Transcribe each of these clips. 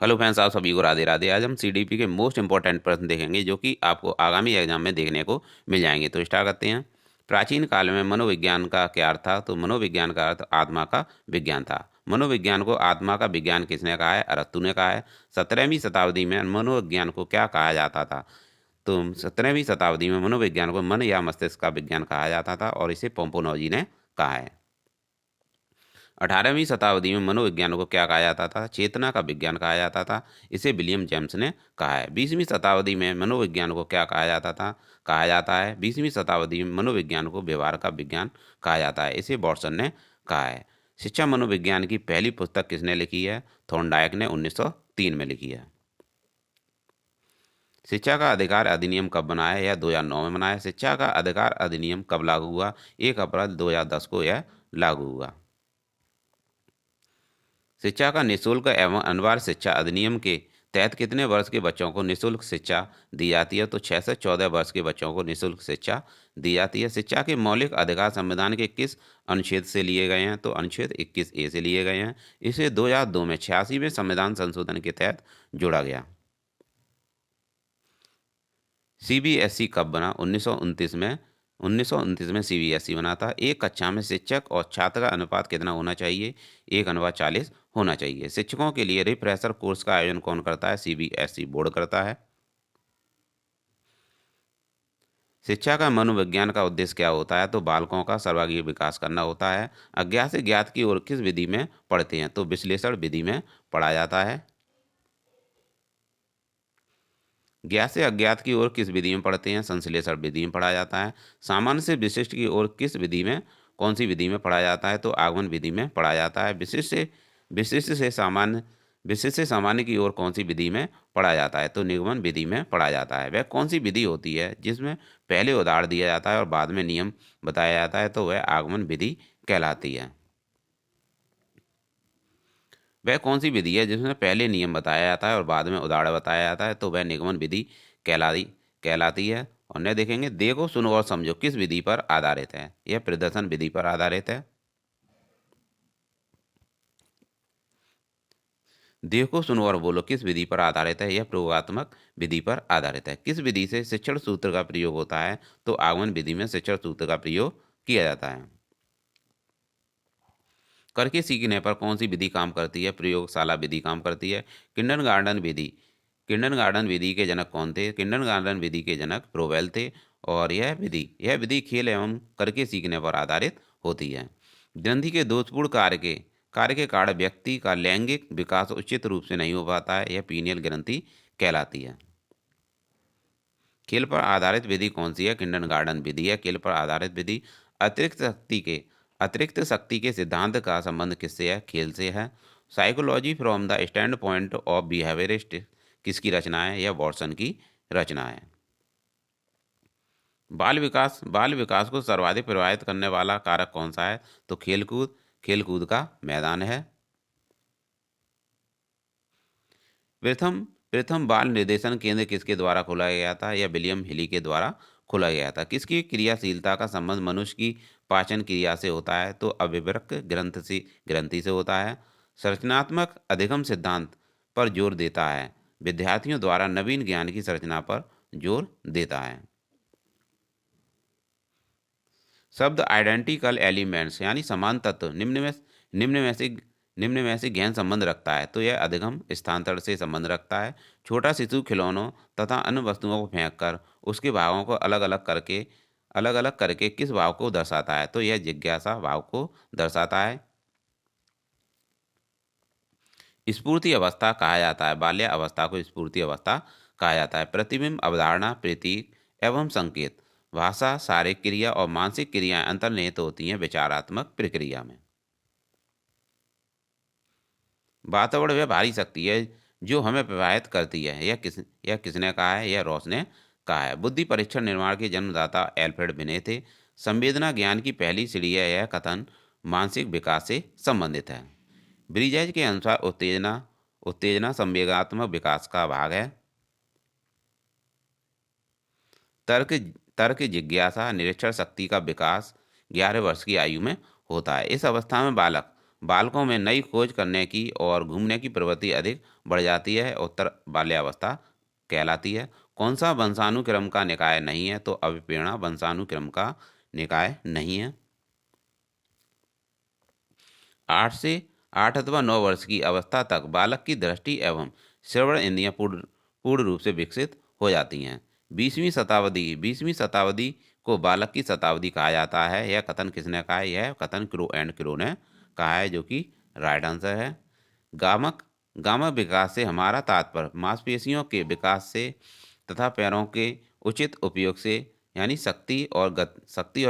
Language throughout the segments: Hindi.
हेलो फ्रेंड्स, आप सभी को राधे राधे। आज हम सीडीपी के मोस्ट इंपॉर्टेंट प्रश्न देखेंगे जो कि आपको आगामी एग्जाम में देखने को मिल जाएंगे। तो स्टार्ट करते हैं। प्राचीन काल में मनोविज्ञान का क्या अर्थ था? तो मनोविज्ञान का अर्थ आत्मा का विज्ञान था। मनोविज्ञान को आत्मा का विज्ञान किसने कहा है? अरस्तु ने कहा है। 17वीं शताब्दी में मनोविज्ञान को क्या कहा जाता था? तो 17वीं शताब्दी में मनोविज्ञान को मन या मस्तिष्क का विज्ञान कहा जाता था और इसे पोम्पोनोजी ने कहा है। 18वीं शताब्दी में मनोविज्ञान को क्या कहा जाता था? चेतना का विज्ञान कहा जाता था। इसे विलियम जेम्स ने कहा है। 20वीं शताब्दी में मनोविज्ञान को क्या कहा जाता था? कहा जाता है 20वीं शताब्दी में मनोविज्ञान को व्यवहार का विज्ञान कहा जाता है। इसे वॉटसन ने कहा है। शिक्षा मनोविज्ञान की पहली पुस्तक किसने लिखी है? थॉर्नडाइक ने 1903 में लिखी है। शिक्षा का अधिकार अधिनियम कब बना है? यह 2009 में बना है। शिक्षा का अधिकार अधिनियम कब लागू हुआ? 1 अप्रैल 2010 को यह लागू हुआ। शिक्षा का निःशुल्क एवं अनिवार्य शिक्षा अधिनियम के तहत कितने वर्ष के बच्चों को निःशुल्क शिक्षा दी जाती है? तो 6 से 14 वर्ष के बच्चों को निःशुल्क शिक्षा दी जाती है। शिक्षा के मौलिक अधिकार संविधान के किस अनुच्छेद से लिए गए हैं? तो अनुच्छेद 21A से लिए गए हैं। इसे 2002 में 86वें संविधान संशोधन के तहत जोड़ा गया। सीबीएसई कब बना? 1929 में सीबीएसई बना था। एक कक्षा में शिक्षक और छात्र का अनुपात कितना होना चाहिए? 1:40 होना चाहिए। शिक्षकों के लिए रिफ्रेशर कोर्स का आयोजन कौन करता है? सीबीएसई बोर्ड करता है। शिक्षा का मनोविज्ञान का उद्देश्य क्या होता है? तो बालकों का सर्वांगीण विकास करना होता है। अज्ञात से ज्ञात की ओर किस विधि में पढ़ते हैं? तो विश्लेषण विधि में पढ़ा जाता है। ज्ञात से अज्ञात की ओर किस विधि में पढ़ते हैं? संश्लेषण विधि में पढ़ा जाता है। सामान्य से विशिष्ट की ओर किस विधि में, कौन सी विधि में पढ़ा जाता है? तो आगमन विधि में पढ़ा जाता है। विशिष्ट से सामान्य की ओर कौन सी विधि में पढ़ा जाता है? तो निगमन विधि में पढ़ा जाता है। वह कौन सी विधि होती है जिसमें पहले उदाहरण दिया जाता है और बाद में नियम बताया जाता है? तो वह आगमन विधि कहलाती है। वह कौन सी विधि है जिसमें पहले नियम बताया जाता है और बाद में उदाहरण बताया जाता है? तो वह निगमन विधि कहलाती कहलाती है। और न देखेंगे, देखो सुनो और समझो किस विधि पर आधारित है? यह प्रदर्शन विधि पर आधारित है। देखो सुनो और बोलो किस विधि पर आधारित है? यह प्रयोगात्मक विधि पर आधारित है। किस विधि से शिक्षण सूत्र का प्रयोग होता है? तो आगमन विधि में शिक्षण सूत्र का प्रयोग किया जाता है। करके सीखने पर कौन सी विधि काम करती है? प्रयोगशाला विधि काम करती है। किंडरगार्टन विधि किंडरगार्टन विधि के जनक कौन थे? किंडरगार्टन विधि के जनक प्रोवेल थे। और यह विधि खेल एवं करके सीखने पर आधारित होती है। ग्रंथि के दोषपूर्ण कार्य के कारण व्यक्ति का लैंगिक विकास उचित रूप से नहीं हो पाता है। यह पीनियल ग्रंथि कहलाती है। खेल पर आधारित विधि कौन सी है? किंडरगार्टन विधि है खेल पर आधारित विधि। अतिरिक्त शक्ति के सिद्धांत का संबंध किससे है? खेल से है। Psychology from the stand point of behaviourist किसकी रचना है? यह वॉटसन की रचना है। बाल विकास को सर्वाधिक प्रभावित करने वाला कारक कौन सा है? तो खेलकूद का मैदान है। प्रथम प्रथम बाल निर्देशन केंद्र किसके द्वारा खोला गया था? यह विलियम हिली के द्वारा खोला गया था। किसकी क्रियाशीलता का संबंध मनुष्य की पाचन क्रिया से होता है? तो अभिवृक्क ग्रंथि से होता है। संरचनात्मक अधिगम सिद्धांत पर जोर देता है। विद्यार्थियों द्वारा नवीन ज्ञान की संरचना पर जोर देता है। शब्द आइडेंटिकल एलिमेंट्स यानी समान तत्व निम्न में से गहन संबंध रखता है। तो यह अधिगम स्थानांतरण से संबंध रखता है। छोटा शिशु खिलौनों तथा अन्य वस्तुओं को फेंककर उसके भागों को अलग अलग करके किस भाव को दर्शाता है? तो यह जिज्ञासा भाव को दर्शाता है। स्फूर्ति अवस्था कहा जाता है। बाल्य अवस्था को स्फूर्ति अवस्था कहा जाता है। प्रतिबिंब, अवधारणा, प्रतीक एवं संकेत, भाषा, शारीरिक क्रिया और मानसिक क्रियाएं अंतर्निहित होती हैं विचारात्मक प्रक्रिया में। वातावरण वह भारी शक्ति है जो हमें प्रभावित करती है। यह किसने कहा है? यह रॉस ने कहा है। बुद्धि परीक्षण निर्माण के जन्मदाता एल्फ्रेड बिने थे। संवेदना ज्ञान की पहली सीढ़ी है। यह कथन मानसिक विकास से संबंधित है। ब्रीजैज के अनुसार उत्तेजना संवेगात्मक विकास का भाग है। तर्क तर्क जिज्ञासा निरीक्षण शक्ति का विकास 11 वर्ष की आयु में होता है। इस अवस्था में बालक बालकों में नई खोज करने की और घूमने की प्रवृत्ति अधिक बढ़ जाती है, उत्तर बाल्यावस्था कहलाती है। कौन सा वंशानुक्रम का निकाय नहीं है? तो अभिप्रेरणा वंशानुक्रम का निकाय नहीं है। 8 अथवा 9 वर्ष की अवस्था तक बालक की दृष्टि एवं श्रवण इंद्रियां पूर्ण रूप से विकसित हो जाती हैं। 20वीं शताब्दी को बालक की शताब्दी कहा जाता है। यह कथन किसने कहा है? यह कथन क्रो ने कहा है, जो कि राइट आंसर है। गामक गामक विकास से हमारा तात्पर्य मांसपेशियों के विकास से तथा पैरों के उचित उपयोग से, यानी शक्ति और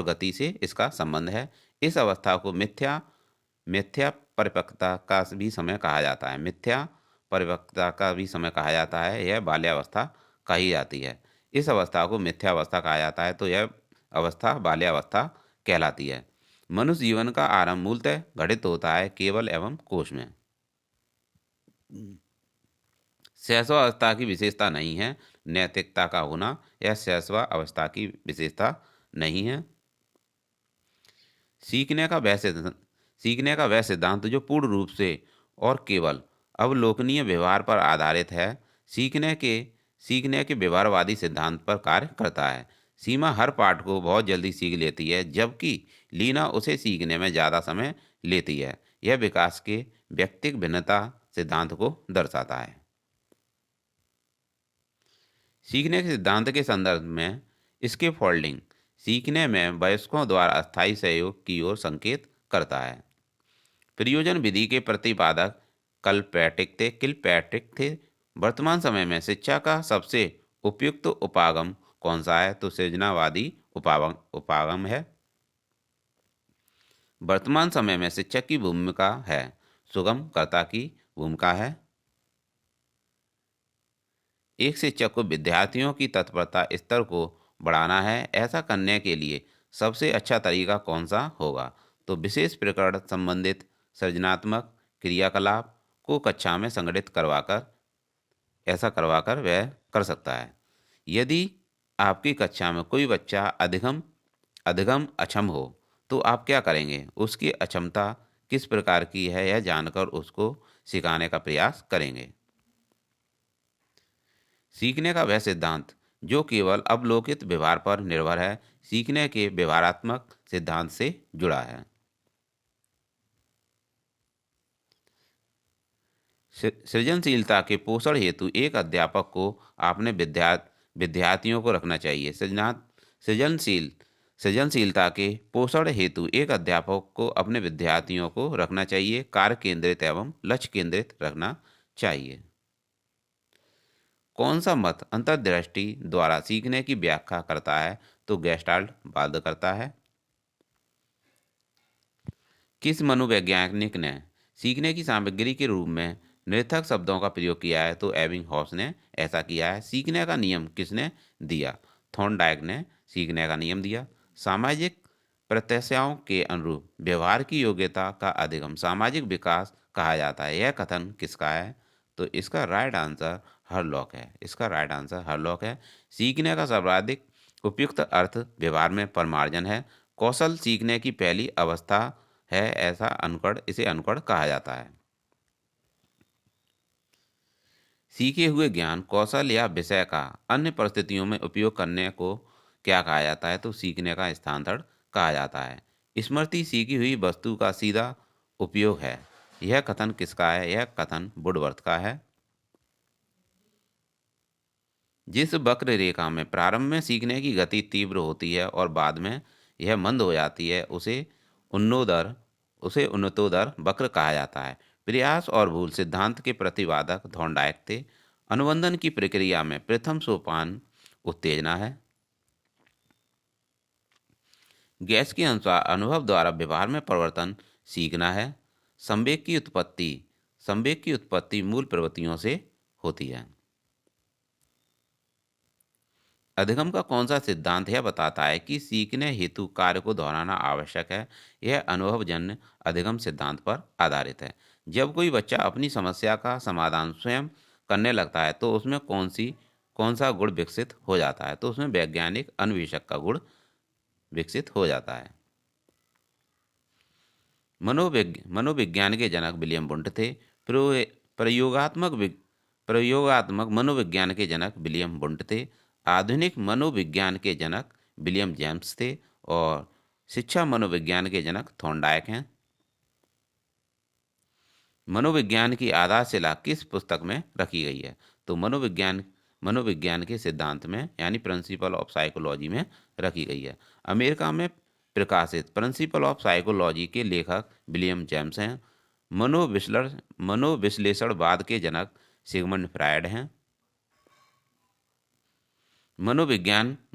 गति से इसका संबंध है। इस अवस्था को मिथ्या परिपक्वता का भी समय कहा जाता है। मिथ्या परिपक्वता का भी समय कहा जाता है। यह बाल्यावस्था कही जाती है। इस अवस्था को मिथ्यावस्था कहा जाता है, तो यह अवस्था बाल्यावस्था कहलाती है। मनुष्य जीवन का आरंभ मूलतः घटित होता है केवल एवं कोश में। शैशवावस्था की विशेषता नहीं है नैतिकता का होना। यह शैशवावस्था की विशेषता नहीं है। सीखने का वह सिद्धांत जो पूर्ण रूप से और केवल अवलोकनीय व्यवहार पर आधारित है, सीखने के व्यवहारवादी सिद्धांत पर कार्य करता है। सीमा हर पाठ को बहुत जल्दी सीख लेती है, जबकि लीना उसे सीखने में ज़्यादा समय लेती है। यह विकास के व्यक्तिक भिन्नता सिद्धांत को दर्शाता है। सीखने के सिद्धांत के संदर्भ में इसके फोल्डिंग सीखने में वयस्कों द्वारा अस्थायी सहयोग की ओर संकेत करता है। प्रयोजन विधि के प्रतिपादक किलपैट्रिक थे। वर्तमान समय में शिक्षा का सबसे उपयुक्त उपागम कौन सा है? तो सृजनावादी उपागम है। वर्तमान समय में शिक्षक की भूमिका है सुगमकर्ता की भूमिका है। एक शिक्षक को विद्यार्थियों की तत्परता स्तर को बढ़ाना है। ऐसा करने के लिए सबसे अच्छा तरीका कौन सा होगा? तो विशेष प्रकरण संबंधित सृजनात्मक क्रियाकलाप को कक्षा में संगठित करवाकर वह कर सकता है। यदि आपकी कक्षा में कोई बच्चा अधिगम अक्षम हो, तो आप क्या करेंगे? उसकी अक्षमता किस प्रकार की है यह जानकर उसको सिखाने का प्रयास करेंगे। सीखने का वह सिद्धांत जो केवल अवलोकित व्यवहार पर निर्भर है, सीखने के व्यवहारात्मक सिद्धांत से जुड़ा है। सृजनशीलता के पोषण हेतु एक अध्यापक को अपने विद्यार्थियों को रखना चाहिए। सृजनशीलता के पोषण हेतु एक अध्यापक को अपने विद्यार्थियों को रखना चाहिए। कार्य केंद्रित एवं लक्ष्य केंद्रित रखना चाहिए। कौन सा मत अंतर्दृष्टि द्वारा सीखने की व्याख्या करता है? तो गेस्टाल्ट बाध्य करता है। किस मनोवैज्ञानिक ने सीखने की सामग्री के रूप में निरर्थक शब्दों का प्रयोग किया है? तो एबिंगहॉस ने ऐसा किया है। सीखने का नियम किसने दिया? थॉर्नडाइक ने सीखने का नियम दिया। सामाजिक प्रत्याशाओं के अनुरूप व्यवहार की योग्यता का अधिगम सामाजिक विकास कहा जाता है। यह कथन किसका है? तो इसका राइट आंसर हरलॉक है। सीखने का सर्वाधिक उपयुक्त अर्थ व्यवहार में परिमार्जन है। कौशल सीखने की पहली अवस्था है, इसे अनुकरण कहा जाता है। सीखे हुए ज्ञान, कौशल या विषय का अन्य परिस्थितियों में उपयोग करने को क्या कहा जाता है? तो सीखने का स्थानांतरण कहा जाता है। स्मृति सीखी हुई वस्तु का सीधा उपयोग है। यह कथन किसका है? यह कथन वुडवर्थ का है। जिस वक्र रेखा में प्रारंभ में सीखने की गति तीव्र होती है और बाद में यह मंद हो जाती है, उसे उन्नतोदर वक्र कहा जाता है। प्रयास और भूल सिद्धांत के प्रतिपादक थॉर्नडाइक थे। अनुबंधन की प्रक्रिया में प्रथम सोपान उत्तेजना है। गैस के अनुसार अनुभव द्वारा व्यवहार में परिवर्तन सीखना है। संवेग की उत्पत्ति मूल प्रवृत्तियों से होती है। अधिगम का कौन सा सिद्धांत यह बताता है कि सीखने हेतु कार्य को दोहराना आवश्यक है? यह अनुभवजन्य अधिगम सिद्धांत पर आधारित है। जब कोई बच्चा अपनी समस्या का समाधान स्वयं करने लगता है, तो उसमें कौन सा गुण विकसित हो जाता है? तो उसमें वैज्ञानिक अन्वेषक का गुण विकसित हो जाता है। मनोविज्ञान के जनक विलियम वुंट थे। प्रयो- प्रयोगात्मक विग- प्रयोगात्मक मनोविज्ञान के जनक विलियम वुंट थे। आधुनिक मनोविज्ञान के जनक विलियम जेम्स थे। और शिक्षा मनोविज्ञान के जनक थॉर्नडाइक हैं। मनोविज्ञान की आधारशिला किस पुस्तक में रखी गई है? तो मनोविज्ञान के सिद्धांत में यानी प्रिंसिपल ऑफ साइकोलॉजी में रखी गई है। अमेरिका में प्रकाशित प्रिंसिपल ऑफ साइकोलॉजी के लेखक विलियम जेम्स हैं। मनोविश्लेषणवाद के जनक सिगमंड फ्रायड हैं।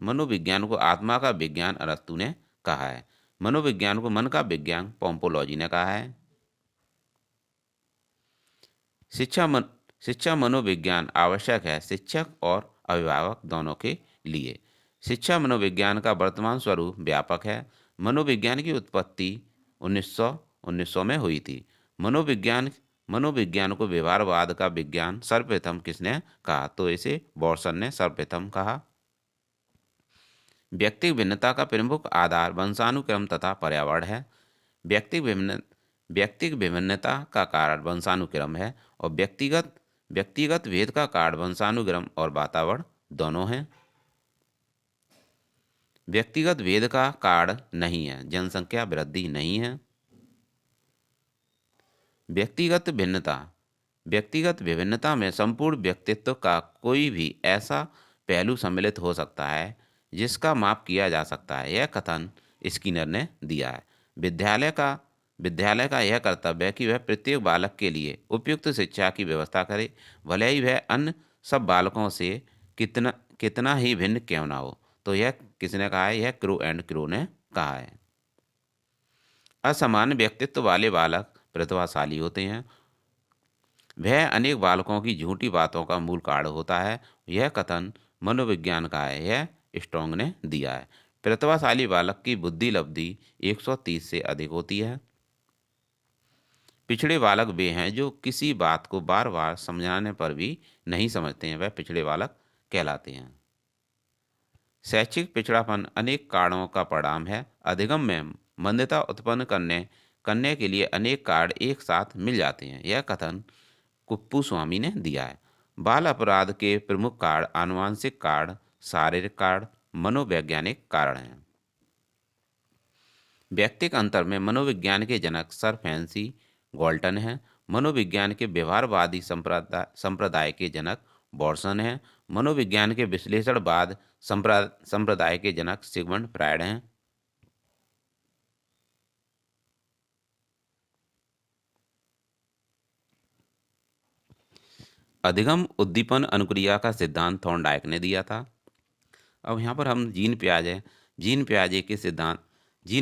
मनोविज्ञान को आत्मा का विज्ञान अरस्तु ने कहा है। मनोविज्ञान को मन का विज्ञान पोम्पोलॉजी ने कहा है। शिक्षा मनोविज्ञान आवश्यक है शिक्षक और अभिभावक दोनों के लिए। शिक्षा मनोविज्ञान का वर्तमान स्वरूप व्यापक है। मनोविज्ञान की उत्पत्ति 1900 में हुई थी। मनोविज्ञान को व्यवहारवाद का विज्ञान सर्वप्रथम किसने कहा? तो इसे बॉर्सन ने सर्वप्रथम कहा। व्यक्तिगत भिन्नता का प्रमुख आधार वंशानुक्रम तथा पर्यावरण है। व्यक्तिगत विभिन्नता का कारण वंशानुक्रम है और व्यक्तिगत भेद का कारण वंशानुक्रम और वातावरण दोनों हैं। व्यक्तिगत भेद का कारण नहीं है, जनसंख्या वृद्धि नहीं है। व्यक्तिगत विभिन्नता में संपूर्ण व्यक्तित्व का कोई भी ऐसा पहलू सम्मिलित हो सकता है जिसका माप किया जा सकता है। यह कथन स्किनर ने दिया है। विद्यालय का यह कर्तव्य है कि वह प्रत्येक बालक के लिए उपयुक्त शिक्षा की व्यवस्था करे, भले ही वह अन्य सब बालकों से कितना ही भिन्न क्यों ना हो। तो यह किसने कहा है? यह क्रो एंड क्रो ने कहा है। असामान्य व्यक्तित्व वाले बालक प्रतिभाशाली होते हैं। वह अनेक बालकों की झूठी बातों का मूल कारण होता है। यह कथन मनोविज्ञान का है। यह स्ट्रोंग ने दिया है। प्रतिभाशाली बालक की बुद्धि लब्धि 130 से अधिक होती है। पिछड़े बालक वे हैं जो किसी बात को बार बार समझाने पर भी नहीं समझते हैं, वह पिछड़े बालक कहलाते हैं। शैक्षिक पिछड़ापन अनेक कारणों का परिणाम है। अधिगम में मंदता उत्पन्न करने के लिए अनेक कारण एक साथ मिल जाते हैं। यह कथन कुप्पू स्वामी ने दिया है। बाल अपराध के प्रमुख कारण आनुवंशिक कारण, शारीरिक कारण, मनोवैज्ञानिक कारण हैं। व्यक्तिक अंतर में मनोविज्ञान के जनक सर फ्रांसिस गॉल्टन हैं। मनोविज्ञान के व्यवहारवादी संप्रदाय के जनक बॉर्सन हैं। मनोविज्ञान के विश्लेषणवाद संप्रदाय के जनक सिगमंड फ्रायड हैं। अधिगम उद्दीपन अनुक्रिया का सिद्धांत थॉर्नडाइक ने दिया था। अब यहाँ पर हम जीन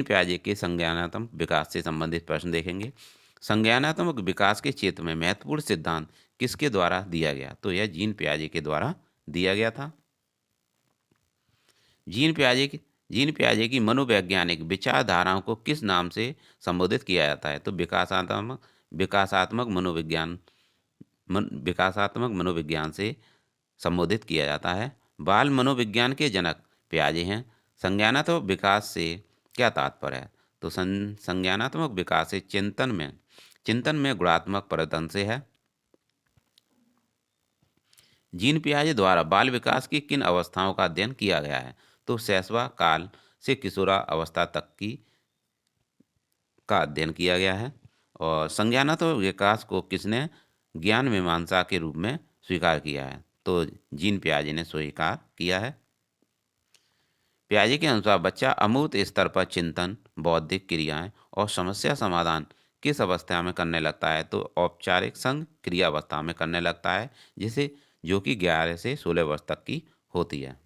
प्याजे के संज्ञानात्मक विकास से संबंधित प्रश्न देखेंगे। संज्ञानात्मक विकास के क्षेत्र में महत्वपूर्ण सिद्धांत किसके द्वारा दिया गया? तो यह जीन प्याजे के द्वारा दिया गया था। जीन प्याजे की मनोवैज्ञानिक विचारधाराओं को किस नाम से संबोधित किया जाता है? तो विकासात्मक मनोविज्ञान से संबोधित किया जाता है। बाल मनोविज्ञान के जनक प्याजे हैं। संज्ञानात्मक विकास से क्या तात्पर्य है? तो संज्ञानात्मक विकास से चिंतन में गुणात्मक परिवर्तन से है। जीन पियाजे द्वारा बाल विकास की किन अवस्थाओं का अध्ययन किया गया है? तो शैशव काल से किशोरा अवस्था तक का अध्ययन किया गया है। और संज्ञानात्मक विकास को किसने ज्ञान मीमांसा के रूप में स्वीकार किया है? तो जीन पियाजे ने स्वीकार किया है। पियाजे के अनुसार बच्चा अमूर्त स्तर पर चिंतन, बौद्धिक क्रियाएं और समस्या समाधान किस अवस्था में करने लगता है? तो औपचारिक संघ क्रिया अवस्था में करने लगता है, जो कि 11 से 16 वर्ष तक की होती है।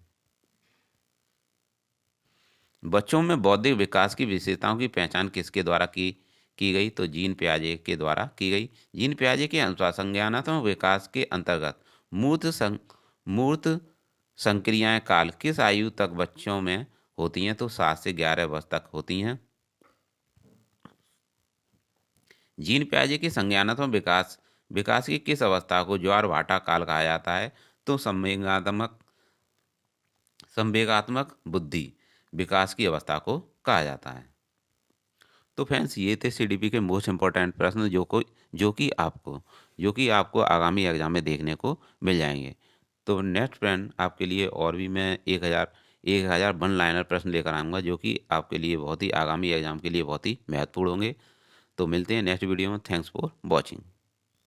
बच्चों में बौद्धिक विकास की विशेषताओं की पहचान किसके द्वारा की गई? तो जीन पियाजे के द्वारा की गई। जीन पियाजे के अनुसार संज्ञानात्मक विकास के अंतर्गत मूर्त संक्रियाएं काल किस आयु तक बच्चों में होती हैं? तो 7 से 11 वर्ष तक होती हैं। जीन पियाजे के संज्ञानात्मक विकास की किस अवस्था को ज्वार भाटा काल कहा जाता है? तो संवेगात्मक बुद्धि विकास की अवस्था को कहा जाता है। तो फ्रेंड्स ये थे सीडीपी के मोस्ट इम्पोर्टेंट प्रश्न जो कि आपको आगामी एग्जाम में देखने को मिल जाएंगे। तो नेक्स्ट फ्रेंड आपके लिए और भी मैं 1000 वन लाइनर प्रश्न लेकर आऊँगा जो कि आपके लिए बहुत ही आगामी एग्जाम के लिए बहुत ही महत्वपूर्ण होंगे। तो मिलते हैं नेक्स्ट वीडियो में। Thanks for watching.